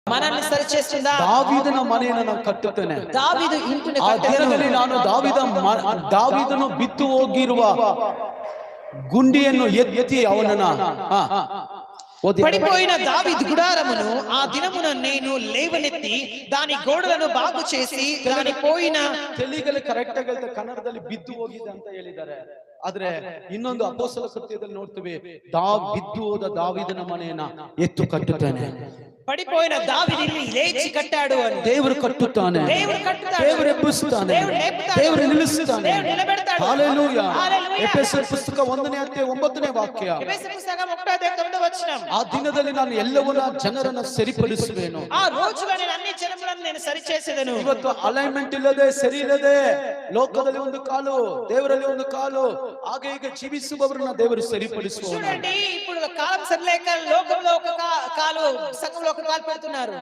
మనల్ని సరిచేస్తుందా? దావీదున మನೆಯನ್ನು ನಾನು ಕಟ್ಟುತ್ತೇನೆ. దావీదు ఇంటిని ಆ కట్టెను. ದಿನದಲ್ಲಿ ನಾನು ದಾವೀದನು ಬಿತ್ತು ಹೋಗಿರುವ ಗುಂಡಿಯನ್ನು ಎತ್ತಿ ಅವನನ್ನ పడిపోయిన దావీదు గుడారమును ఆ దినమున నేను లేవనెత్తి దాని గోడలను బాగు చేసి దాని పోయిన ತೆಲುಗಲ್ಲಿ ಕರೆಕ್ಟ್ ಆಗಿ ಹೇಳ್ತಾರೆ, ಕನ್ನಡದಲ್ಲಿ ಬಿದ್ದು ಹೋಗಿದೆ ಅಂತ ಹೇಳಿದ್ದಾರೆ. ಆದ್ರೆ ಇನ್ನೊಂದು ಅಪೊಸ್ತಲ ಕೃತ್ಯದಲ್ಲಿ ನೋಡ್ತೀವಿ, ಬಿದ್ದು ಹೋದ ದಾವೀದನ ಮನೆಯನ್ನ ಎತ್ತು ಕಟ್ಟುತ್ತಾನೆ. పడిపోయిన దావీదుని లేచి కట్టాడు అని. ದೇವರು ಕಟ್ಟುತ್ತಾನೆ, ದೇವರು ಎಬ್ಬಿಸುತ್ತಾನೆ, ದೇವರು ನಿಲ್ಲಿಸುತ್ತಾನೆ. ಹಲ್ಲೆಲೂಯಾ. ಎಫೆಸರ್ ಪುಸ್ತಕ 1ನೇ ಅಧ್ಯಾಯ 9ನೇ ವಾಕ್ಯ. ಎಫೆಸರ್ ಪುಸ್ತಕ 1ನೇ ಅಧ್ಯಾಯ 9ನೇ ವಚನ. ಆ ದಿನದಲ್ಲಿ ನಾನು ಎಲ್ಲವನ್ನ ಜನರನ್ನ ಸರಿಪಡಿಸುವೆನು. ಆ రోజుగా నేను అన్ని జనములను నేను సరిచేసేదను. ಇವತ್ತು ಅಲೈನ್ಮೆಂಟ್ ಇಲ್ಲದೆ, ಸರಿ ಇಲ್ಲದೆ, ಲೋಕದಲ್ಲಿ ಒಂದು ಕಾಲು, ದೇವರಲ್ಲಿ ಒಂದು ಕಾಲು, ಹಾಗೆ ಈಗ ಜೀವಿಸುವವರನ್ನ ದೇವರು ಸರಿಪಡಿಸುವನು. చూడండి, ఇప్పుడు కాలం సరిలేక లోకంలో ఒక కాలు, సంఘంలో ఒక కాలు పెడుతున్నారు.